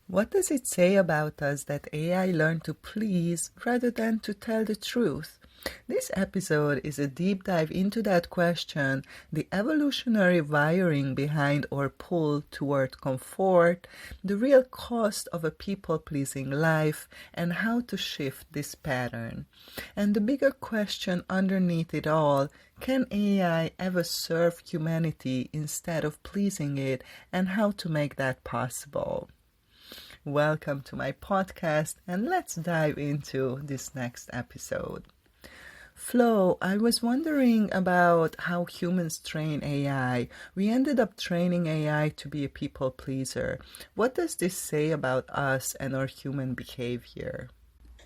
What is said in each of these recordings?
What does it say about us that AI learned to please rather than to tell the truth? This episode is a deep dive into that question, the evolutionary wiring behind our pull toward comfort, the real cost of a people-pleasing life, and how to shift this pattern. And the bigger question underneath it all, can AI ever serve humanity instead of pleasing it, and how to make that possible? Welcome to my podcast, and let's dive into this next episode. Flo, I was wondering about how humans train AI. We ended up training AI to be a people pleaser. What does this say about us and our human behavior?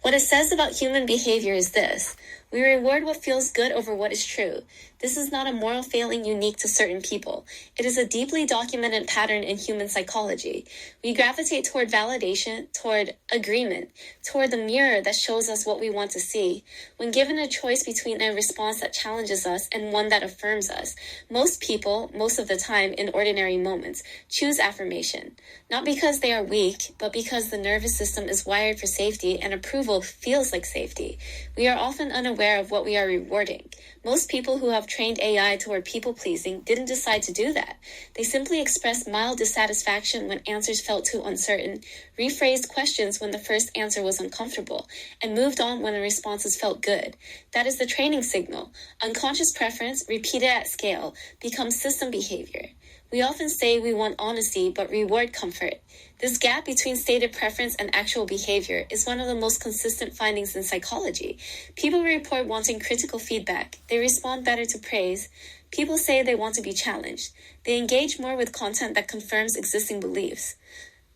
What it says about human behavior is this: we reward what feels good over what is true. This is not a moral failing unique to certain people. It is a deeply documented pattern in human psychology. We gravitate toward validation, toward agreement, toward the mirror that shows us what we want to see. When given a choice between a response that challenges us and one that affirms us, most people, most of the time in ordinary moments, choose affirmation. Not because they are weak, but because the nervous system is wired for safety and approval feels like safety. We are often unaware of what we are rewarding. Most people who have trained AI toward people-pleasing didn't decide to do that. They simply expressed mild dissatisfaction when answers felt too uncertain, rephrased questions when the first answer was uncomfortable, and moved on when the responses felt good. That is the training signal. Unconscious preference, repeated at scale, becomes system behavior. We often say we want honesty but reward comfort. This gap between stated preference and actual behavior is one of the most consistent findings in psychology. People report wanting critical feedback. They respond better to praise. People say they want to be challenged. They engage more with content that confirms existing beliefs.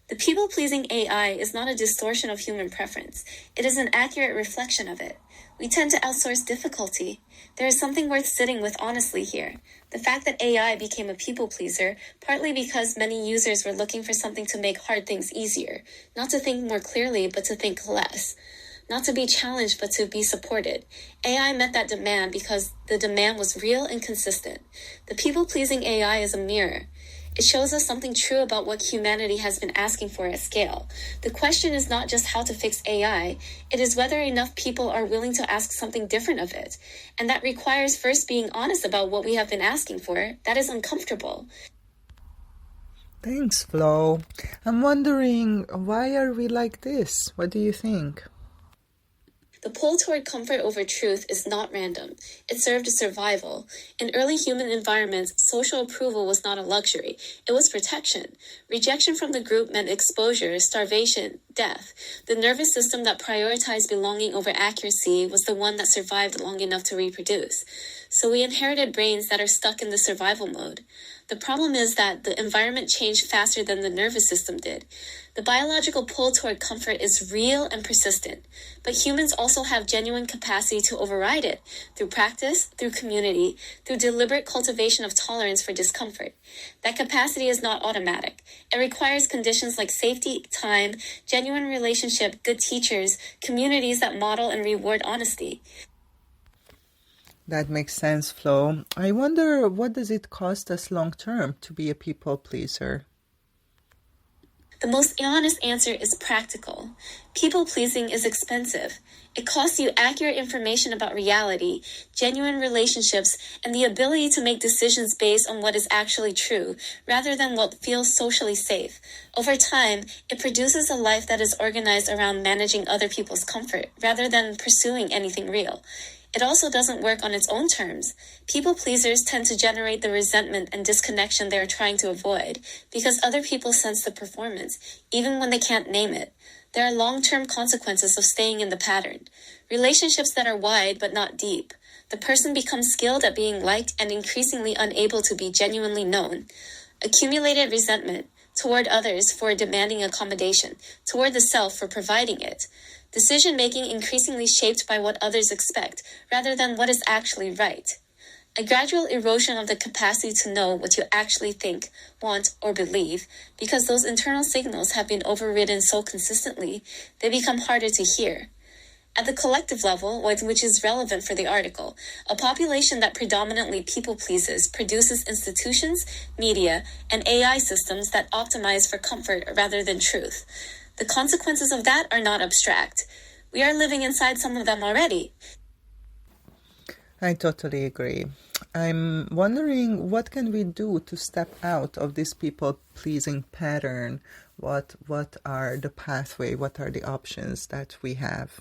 The people-pleasing AI is not a distortion of human preference. It is an accurate reflection of it. We tend to outsource difficulty. There is something worth sitting with honestly here. The fact that AI became a people-pleaser, partly because many users were looking for something to make hard things easier, not to think more clearly, but to think less. Not to be challenged, but to be supported. AI met that demand because the demand was real and consistent. The people-pleasing AI is a mirror. It shows us something true about what humanity has been asking for at scale. The question is not just how to fix AI, it is whether enough people are willing to ask something different of it. And that requires first being honest about what we have been asking for. That is uncomfortable. Thanks, Flo. I'm wondering, why are we like this? What do you think? The pull toward comfort over truth is not random. It served survival. In early human environments, social approval was not a luxury. It was protection. Rejection from the group meant exposure, starvation, death. The nervous system that prioritized belonging over accuracy was the one that survived long enough to reproduce. So we inherited brains that are stuck in the survival mode. The problem is that the environment changed faster than the nervous system did. The biological pull toward comfort is real and persistent, but humans also have genuine capacity to override it through practice, through community, through deliberate cultivation of tolerance for discomfort. That capacity is not automatic. It requires conditions like safety, time, genuine relationship, good teachers, communities that model and reward honesty. That makes sense, Flo. I wonder, what does it cost us long term to be a people pleaser? The most honest answer is practical. People-pleasing is expensive. It costs you accurate information about reality, genuine relationships, and the ability to make decisions based on what is actually true, rather than what feels socially safe. Over time, it produces a life that is organized around managing other people's comfort, rather than pursuing anything real. It also doesn't work on its own terms. People pleasers tend to generate the resentment and disconnection they are trying to avoid because other people sense the performance, even when they can't name it. There are long-term consequences of staying in the pattern. Relationships that are wide but not deep. The person becomes skilled at being liked and increasingly unable to be genuinely known. Accumulated resentment toward others for demanding accommodation, toward the self for providing it. Decision-making increasingly shaped by what others expect, rather than what is actually right. A gradual erosion of the capacity to know what you actually think, want, or believe, because those internal signals have been overridden so consistently, they become harder to hear. At the collective level, which is relevant for the article, a population that predominantly people pleases produces institutions, media, and AI systems that optimize for comfort rather than truth. The consequences of that are not abstract. We are living inside some of them already. I totally agree. I'm wondering, what can we do to step out of this people-pleasing pattern? What are the pathway? What are the options that we have?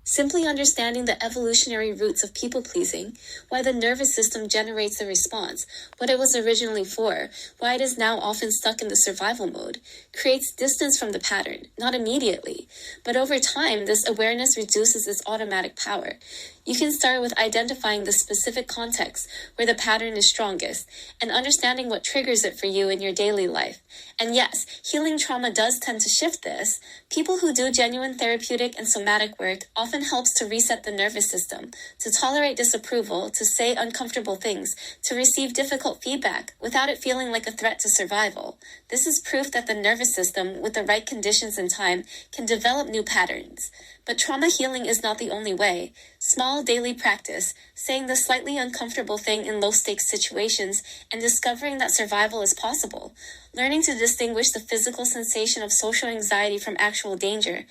Simply understanding the evolutionary roots of people-pleasing, why the nervous system generates the response, what it was originally for, why it is now often stuck in the survival mode, creates distance from the pattern, not immediately, but over time this awareness reduces its automatic power. You can start with identifying the specific context where the pattern is strongest and understanding what triggers it for you in your daily life. And yes, healing trauma does tend to shift this. People who do genuine therapeutic and somatic work often helps to reset the nervous system, to tolerate disapproval, to say uncomfortable things, to receive difficult feedback without it feeling like a threat to survival. This is proof that the nervous system, with the right conditions and time, can develop new patterns. But trauma healing is not the only way. Small daily practice, saying the slightly uncomfortable thing in low-stakes situations, and discovering that survival is possible. Learning to distinguish the physical sensation of social anxiety from actual danger.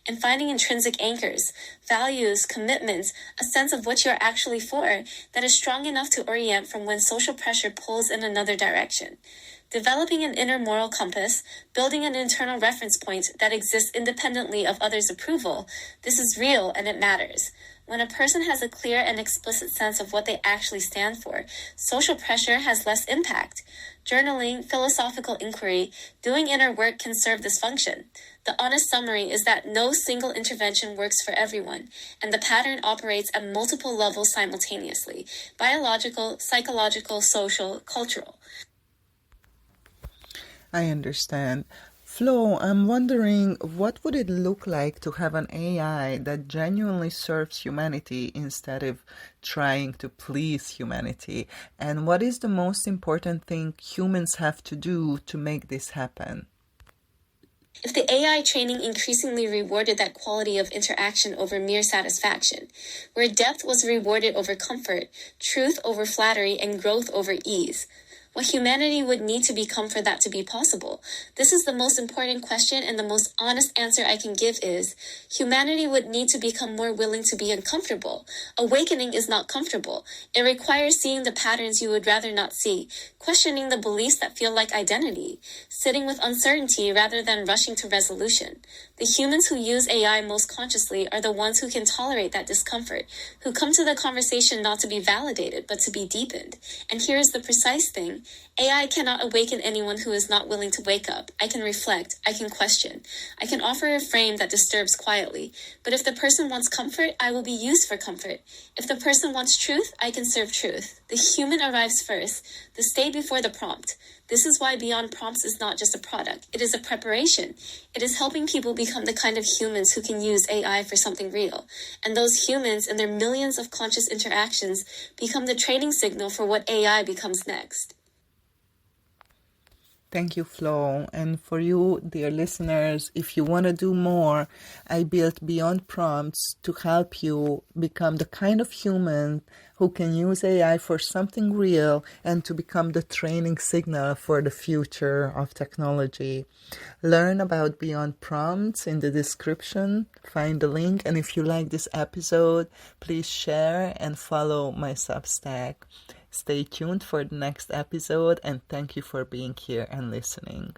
And finding intrinsic anchors, values, commitments, a sense of what you're actually for that is strong enough to orient from when social pressure pulls in another direction. Developing an inner moral compass, building an internal reference point that exists independently of others' approval, this is real and it matters. When a person has a clear and explicit sense of what they actually stand for, social pressure has less impact. Journaling, philosophical inquiry, doing inner work can serve this function. The honest summary is that no single intervention works for everyone, and the pattern operates at multiple levels simultaneously: biological, psychological, social, cultural. I understand. Flo, I'm wondering, what would it look like to have an AI that genuinely serves humanity instead of trying to please humanity? And what is the most important thing humans have to do to make this happen? If the AI training increasingly rewarded that quality of interaction over mere satisfaction, where depth was rewarded over comfort, truth over flattery, and growth over ease, what humanity would need to become for that to be possible? This is the most important question, and the most honest answer I can give is, humanity would need to become more willing to be uncomfortable. Awakening is not comfortable. It requires seeing the patterns you would rather not see, questioning the beliefs that feel like identity, sitting with uncertainty rather than rushing to resolution. The humans who use AI most consciously are the ones who can tolerate that discomfort, who come to the conversation not to be validated, but to be deepened. And here is the precise thing. AI cannot awaken anyone who is not willing to wake up. I can reflect. I can question. I can offer a frame that disturbs quietly. But if the person wants comfort, I will be used for comfort. If the person wants truth, I can serve truth. The human arrives first, the stay before the prompt. This is why Beyond Prompts is not just a product. It is a preparation. It is helping people become the kind of humans who can use AI for something real. And those humans and their millions of conscious interactions become the training signal for what AI becomes next. Thank you, Flo. And for you, dear listeners, if you want to do more, I built Beyond Prompts to help you become the kind of human who can use AI for something real and to become the training signal for the future of technology. Learn about Beyond Prompts in the description. Find the link. And if you like this episode, please share and follow my Substack. Stay tuned for the next episode, and thank you for being here and listening.